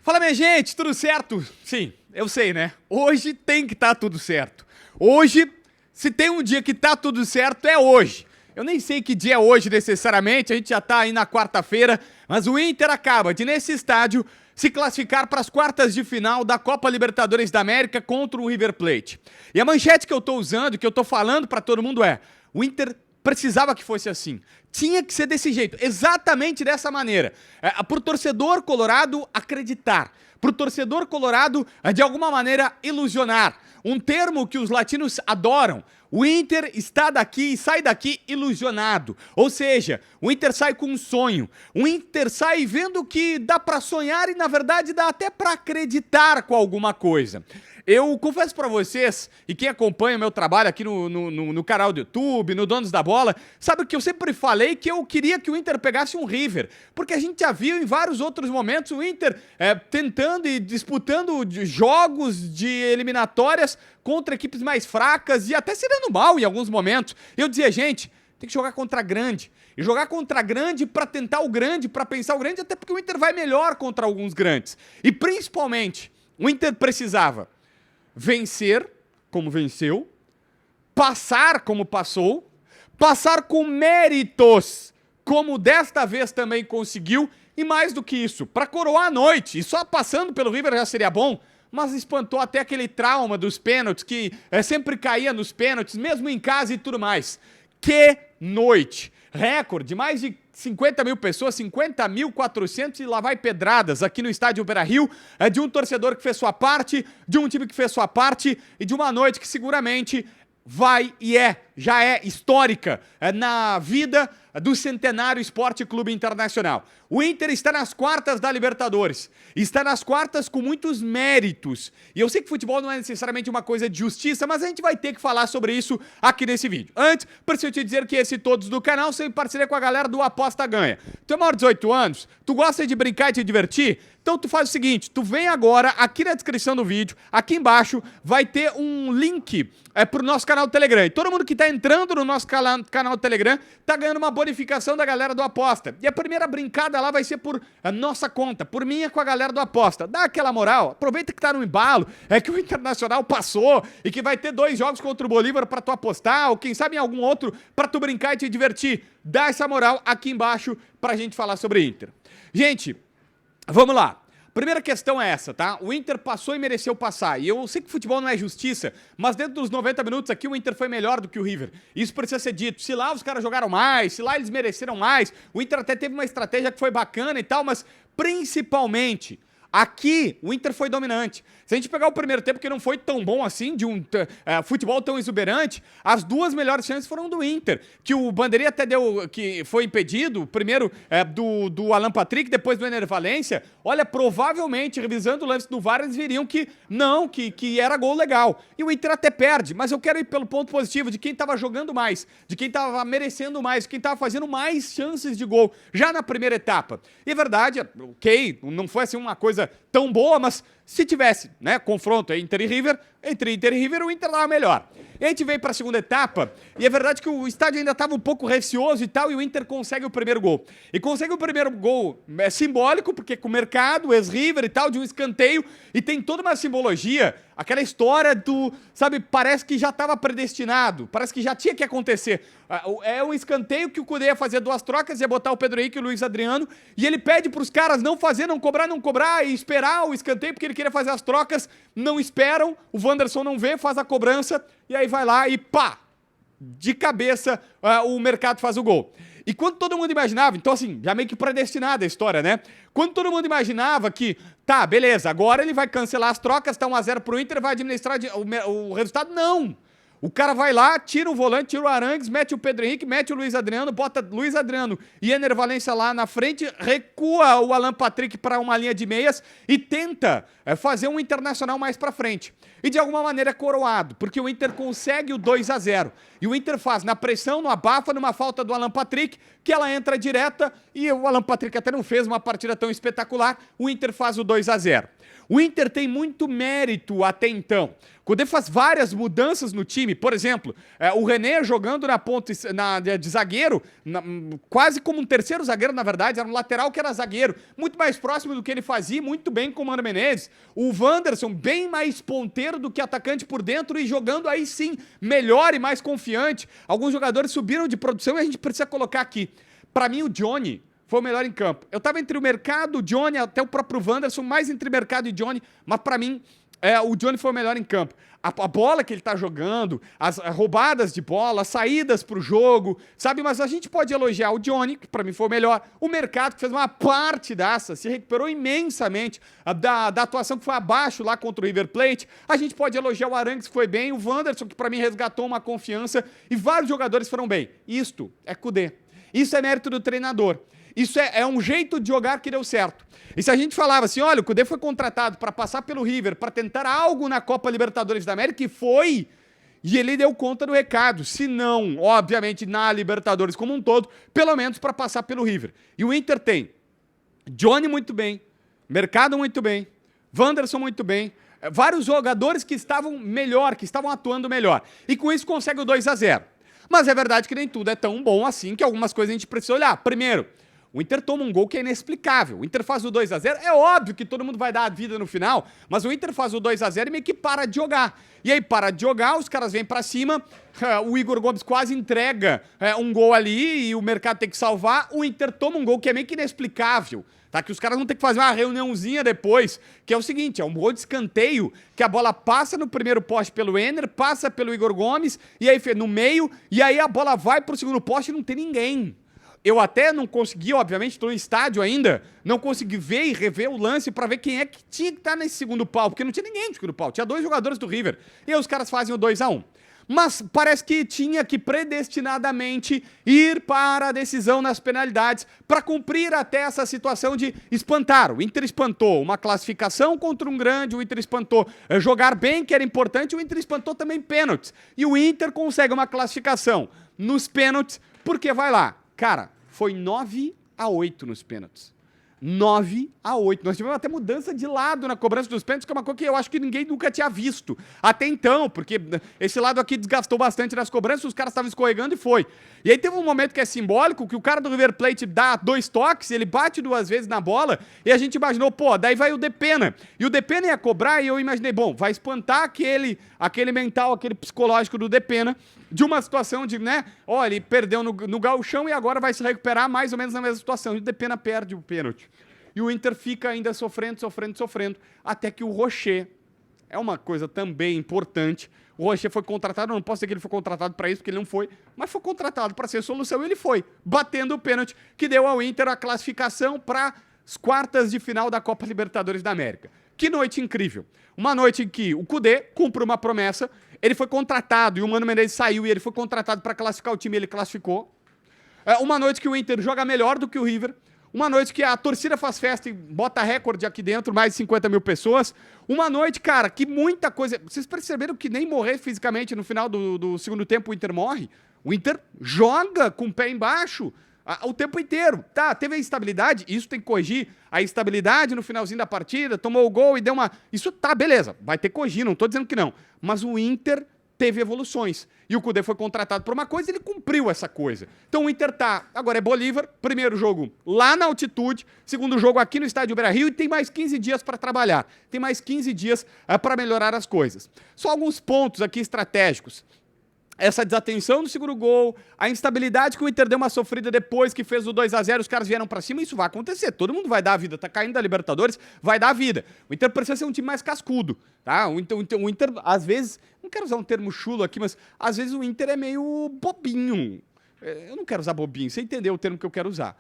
Fala, minha gente, tudo certo? Sim, eu sei, né? Hoje tem que estar tudo certo. Hoje, se tem um dia que tá tudo certo, é hoje. Eu nem sei que dia é hoje necessariamente, a gente já tá aí na quarta-feira, mas o Inter acaba de, nesse estádio, se classificar para as quartas de final da Copa Libertadores da América contra o River Plate. E a manchete que eu tô usando, que eu tô falando para todo mundo é: o Inter precisava que fosse assim. Tinha que ser desse jeito, exatamente dessa maneira. Pro torcedor colorado acreditar, pro torcedor colorado de alguma maneira ilusionar. Um termo que os latinos adoram. O Inter está daqui e sai daqui ilusionado. Ou seja, o Inter sai com um sonho. O Inter sai vendo que dá pra sonhar e, na verdade, dá até pra acreditar com alguma coisa. Eu confesso pra vocês, e quem acompanha o meu trabalho aqui no canal do YouTube, no Donos da Bola, sabe que eu sempre falei que eu queria que o Inter pegasse um River, porque a gente já viu em vários outros momentos o Inter tentando e disputando jogos de eliminatórias contra equipes mais fracas e até se dando mal em alguns momentos. Eu dizia, gente, tem que jogar contra grande. E jogar contra grande pra tentar o grande, pra pensar o grande, até porque o Inter vai melhor contra alguns grandes. E principalmente, o Inter precisava vencer, como venceu, passar como passou, passar com méritos, como desta vez também conseguiu, e mais do que isso, para coroar a noite, e só passando pelo River já seria bom, mas espantou até aquele trauma dos pênaltis, que sempre caía nos pênaltis, mesmo em casa e tudo mais. Que noite! Recorde, mais de 50 mil pessoas, 50.400 e lá vai pedradas aqui no estádio Beira-Rio, de um torcedor que fez sua parte, de um time que fez sua parte e de uma noite que seguramente vai e já é histórica na vida do Centenário Esporte Clube Internacional. O Inter está nas quartas da Libertadores, está nas quartas com muitos méritos. E eu sei que futebol não é necessariamente uma coisa de justiça, mas a gente vai ter que falar sobre isso aqui nesse vídeo. Antes, preciso te dizer que esse Todos do canal são em parceria com a galera do Aposta Ganha. Tu é maior de 18 anos? Tu gosta de brincar e te divertir? Então tu faz o seguinte, tu vem agora aqui na descrição do vídeo, aqui embaixo vai ter um link pro nosso canal do Telegram. E todo mundo que tá entrando no nosso canal do Telegram tá ganhando uma bonificação da galera do Aposta. E a primeira brincada lá vai ser por nossa conta, por minha com a galera do Aposta. Dá aquela moral, aproveita que tá no embalo, que o Internacional passou e que vai ter 2 jogos contra o Bolívar pra tu apostar, ou quem sabe em algum outro pra tu brincar e te divertir. Dá essa moral aqui embaixo pra gente falar sobre Inter. Gente, vamos lá. Primeira questão é essa, tá? O Inter passou e mereceu passar. E eu sei que futebol não é justiça, mas dentro dos 90 minutos aqui o Inter foi melhor do que o River. Isso precisa ser dito. Se lá os caras jogaram mais, se lá eles mereceram mais, o Inter até teve uma estratégia que foi bacana e tal, mas principalmente aqui o Inter foi dominante. Se a gente pegar o primeiro tempo, que não foi tão bom assim, de um futebol tão exuberante, as 2 melhores chances foram do Inter, que o Bandeirinha até deu, que foi impedido, primeiro do Alan Patrick, depois do Ener Valencia. Olha, provavelmente, revisando o lance do VAR, eles viriam que não, que era gol legal. E o Inter até perde, mas eu quero ir pelo ponto positivo, de quem estava jogando mais, de quem estava merecendo mais, de quem estava fazendo mais chances de gol, já na primeira etapa. E é verdade, ok, não foi assim uma coisa tão boa, mas se tivesse, né, confronto entre Inter e River, o Inter estava melhor. E a gente vem para a segunda etapa, e é verdade que o estádio ainda estava um pouco receoso e tal, e o Inter consegue o primeiro gol. E consegue o primeiro gol simbólico, porque com o mercado, ex-River e tal, de um escanteio, e tem toda uma simbologia, aquela história do, sabe, parece que já estava predestinado, parece que já tinha que acontecer. É um escanteio que o Cudê ia fazer 2 trocas, ia botar o Pedro Henrique e o Luiz Adriano, e ele pede para os caras não fazer, não cobrar, e esperar o escanteio, porque ele queria fazer as trocas, não esperam, o Wanderson não vê, faz a cobrança, e aí vai lá e pá, de cabeça o mercado faz o gol. E quando todo mundo imaginava, então assim, já meio que predestinada a história, né? Quando todo mundo imaginava que, tá, beleza, agora ele vai cancelar as trocas, tá 1-0 pro Inter, vai administrar o resultado, não! O cara vai lá, tira o volante, tira o Arangues, mete o Pedro Henrique, mete o Luiz Adriano, bota Luiz Adriano e Ener Valencia lá na frente, recua o Alan Patrick para uma linha de meias e tenta fazer um Internacional mais para frente. E de alguma maneira é coroado, porque o Inter consegue o 2-0. E o Inter faz na pressão, no abafa, numa falta do Alan Patrick, que ela entra direta e o Alan Patrick até não fez uma partida tão espetacular, o Inter faz o 2-0. O Inter tem muito mérito até então. O Kudê faz várias mudanças no time. Por exemplo, o René jogando na ponta de zagueiro, quase como um terceiro zagueiro, na verdade, era um lateral que era zagueiro, muito mais próximo do que ele fazia, muito bem com o Mano Menezes. O Wanderson, bem mais ponteiro do que atacante por dentro e jogando aí sim, melhor e mais confiante. Alguns jogadores subiram de produção e a gente precisa colocar aqui. Pra mim, o Johnny foi o melhor em campo. Eu tava entre o Mercado, o Johnny, até o próprio Wanderson, mais entre Mercado e Johnny, mas pra mim, o Johnny foi o melhor em campo. A bola que ele tá jogando, as roubadas de bola, as saídas pro jogo, sabe? Mas a gente pode elogiar o Johnny, que pra mim foi o melhor, o Mercado, que fez uma parte dessa, se recuperou imensamente da atuação que foi abaixo lá contra o River Plate. A gente pode elogiar o Arangues, que foi bem, o Wanderson, que pra mim resgatou uma confiança, e vários jogadores foram bem. Isto é Kudê. Isso é mérito do treinador. Isso é um jeito de jogar que deu certo. E se a gente falava assim, olha, o Kudê foi contratado para passar pelo River, para tentar algo na Copa Libertadores da América, e foi, e ele deu conta do recado. Se não, obviamente, na Libertadores como um todo, pelo menos para passar pelo River. E o Inter tem Johnny muito bem, Mercado muito bem, Wanderson muito bem, vários jogadores que estavam melhor, que estavam atuando melhor. E com isso consegue o 2-0. Mas é verdade que nem tudo é tão bom assim, que algumas coisas a gente precisa olhar. Primeiro, o Inter toma um gol que é inexplicável. O Inter faz o 2-0. É óbvio que todo mundo vai dar a vida no final, mas o Inter faz o 2-0 e meio que para de jogar. E aí para de jogar, os caras vêm pra cima, o Igor Gomes quase entrega um gol ali e o Mercado tem que salvar. O Inter toma um gol que é meio que inexplicável. Tá? Que os caras vão ter que fazer uma reuniãozinha depois, que é o seguinte, é um gol de escanteio, que a bola passa no primeiro poste pelo Enner, passa pelo Igor Gomes, e aí no meio, e aí a bola vai pro segundo poste e não tem ninguém. Eu até não consegui, obviamente, estou no estádio ainda, não consegui ver e rever o lance pra ver quem é que tinha que estar nesse segundo pau, porque não tinha ninguém no segundo pau, tinha dois jogadores do River, e aí os caras fazem o 2-1. Mas parece que tinha que predestinadamente ir para a decisão nas penalidades para cumprir até essa situação de espantar. O Inter espantou uma classificação contra um grande, o Inter espantou jogar bem, que era importante, o Inter espantou também pênaltis. E o Inter consegue uma classificação nos pênaltis, porque vai lá, cara, foi 9-8 nos pênaltis. 9-8. Nós tivemos até mudança de lado na cobrança dos pênaltis, que é uma coisa que eu acho que ninguém nunca tinha visto. Até então, porque esse lado aqui desgastou bastante nas cobranças, os caras estavam escorregando e foi. E aí teve um momento que é simbólico, que o cara do River Plate dá 2 toques, ele bate 2 vezes na bola, e a gente imaginou, pô, daí vai o Depena. E o Depena ia cobrar, e eu imaginei, bom, vai espantar aquele mental, aquele psicológico do Depena, de uma situação de, né, ó, ele perdeu no gauchão e agora vai se recuperar mais ou menos na mesma situação. E o Depena perde o pênalti. E o Inter fica ainda sofrendo, até que o Rocher, é uma coisa também importante, o Rocher foi contratado, não posso dizer que ele foi contratado para isso, porque ele não foi, mas foi contratado para ser solução e ele foi, batendo o pênalti, que deu ao Inter a classificação para as quartas de final da Copa Libertadores da América. Que noite incrível. Uma noite em que o Kudê cumpre uma promessa, ele foi contratado e o Mano Menezes saiu e ele foi contratado para classificar o time, ele classificou. Uma noite que o Inter joga melhor do que o River. Uma noite que a torcida faz festa e bota recorde aqui dentro, mais de 50 mil pessoas. Uma noite, cara, que muita coisa... Vocês perceberam que nem morrer fisicamente no final do segundo tempo o Inter morre? O Inter joga com o pé embaixo o tempo inteiro. Tá, teve a instabilidade, isso tem que corrigir. A instabilidade no finalzinho da partida, tomou o gol e deu uma... Isso tá, beleza, vai ter que corrigir, não tô dizendo que não. Mas o Inter teve evoluções. E o Kudê foi contratado por uma coisa e ele cumpriu essa coisa. Então o Inter tá, agora é Bolívar, primeiro jogo lá na altitude, segundo jogo aqui no estádio Beira-Rio e tem mais 15 dias para trabalhar. Tem mais 15 dias para melhorar as coisas. Só alguns pontos aqui estratégicos. Essa desatenção no segundo gol, a instabilidade que o Inter deu uma sofrida depois que fez o 2-0, os caras vieram pra cima, isso vai acontecer, todo mundo vai dar a vida, tá caindo da Libertadores, vai dar a vida. O Inter precisa ser um time mais cascudo, tá? O Inter, às vezes, não quero usar um termo chulo aqui, mas às vezes o Inter é meio bobinho. Eu não quero usar bobinho, você entendeu o termo que eu quero usar.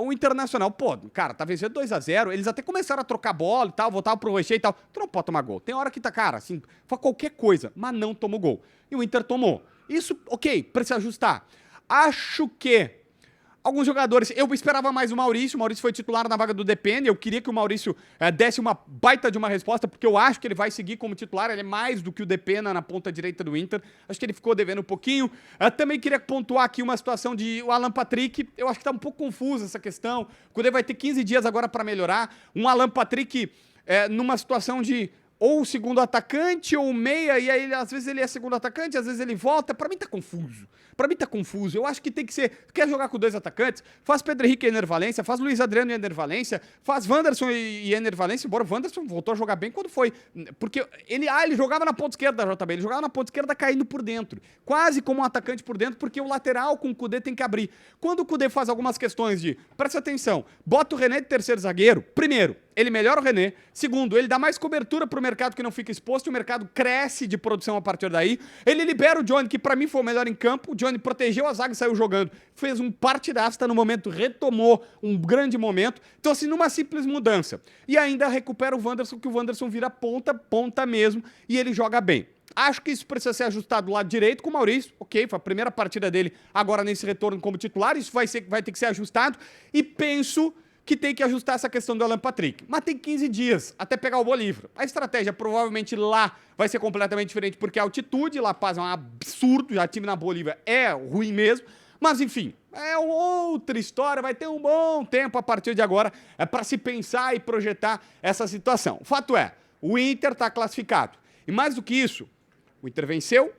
O Internacional, pô, cara, tá vencendo 2-0, eles até começaram a trocar bola e tal, voltavam pro recheio e tal. Tu não pode tomar gol. Tem hora que tá, cara, assim, faz qualquer coisa, mas não tomou gol. E o Inter tomou. Isso, ok, precisa ajustar. Acho que alguns jogadores, eu esperava mais o Maurício foi titular na vaga do Depende, eu queria que o Maurício desse uma baita de uma resposta, porque eu acho que ele vai seguir como titular, ele é mais do que o Depena na ponta direita do Inter, acho que ele ficou devendo um pouquinho. Também queria pontuar aqui uma situação de o Alan Patrick, eu acho que tá um pouco confusa essa questão, o Kudê vai ter 15 dias agora para melhorar, um Alan Patrick numa situação de ou o segundo atacante ou o meia, e aí às vezes ele é segundo atacante, às vezes ele volta. Pra mim tá confuso. Eu acho que tem que ser. Quer jogar com dois atacantes? Faz Pedro Henrique e Ener Valencia, faz Luiz Adriano e Ener Valencia, faz Wanderson e Ener Valencia, embora o Wanderson voltou a jogar bem quando foi. Porque ele jogava na ponta esquerda da JB, ele jogava na ponta esquerda caindo por dentro. Quase como um atacante por dentro, porque o lateral com o Kudê tem que abrir. Quando o Kudê faz algumas questões de, presta atenção, bota o René de terceiro zagueiro, primeiro, ele melhora o René. Segundo, ele dá mais cobertura pro mercado que não fica exposto, e o mercado cresce de produção a partir daí. Ele libera o Johnny, que pra mim foi o melhor em campo. O Johnny protegeu a zaga e saiu jogando. Fez um partidaço, tá no momento, retomou um grande momento. Então, assim, numa simples mudança. E ainda recupera o Wanderson, que o Wanderson vira ponta mesmo, e ele joga bem. Acho que isso precisa ser ajustado do lado direito com o Maurício. Ok, foi a primeira partida dele agora nesse retorno como titular. Isso vai ter que ser ajustado. E penso que tem que ajustar essa questão do Alan Patrick. Mas tem 15 dias até pegar o Bolívar. A estratégia provavelmente lá vai ser completamente diferente, porque a altitude, La Paz é um absurdo, já time na Bolívia é ruim mesmo. Mas enfim, é outra história, vai ter um bom tempo a partir de agora para se pensar e projetar essa situação. O fato é, o Inter está classificado. E mais do que isso, o Inter venceu,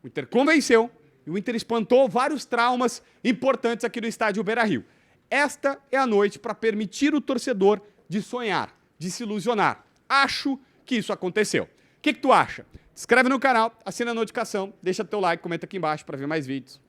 o Inter convenceu e o Inter espantou vários traumas importantes aqui no estádio Beira-Rio. Esta é a noite para permitir o torcedor de sonhar, de se ilusionar. Acho que isso aconteceu. O que tu acha? Se inscreve no canal, assina a notificação, deixa teu like, comenta aqui embaixo para ver mais vídeos.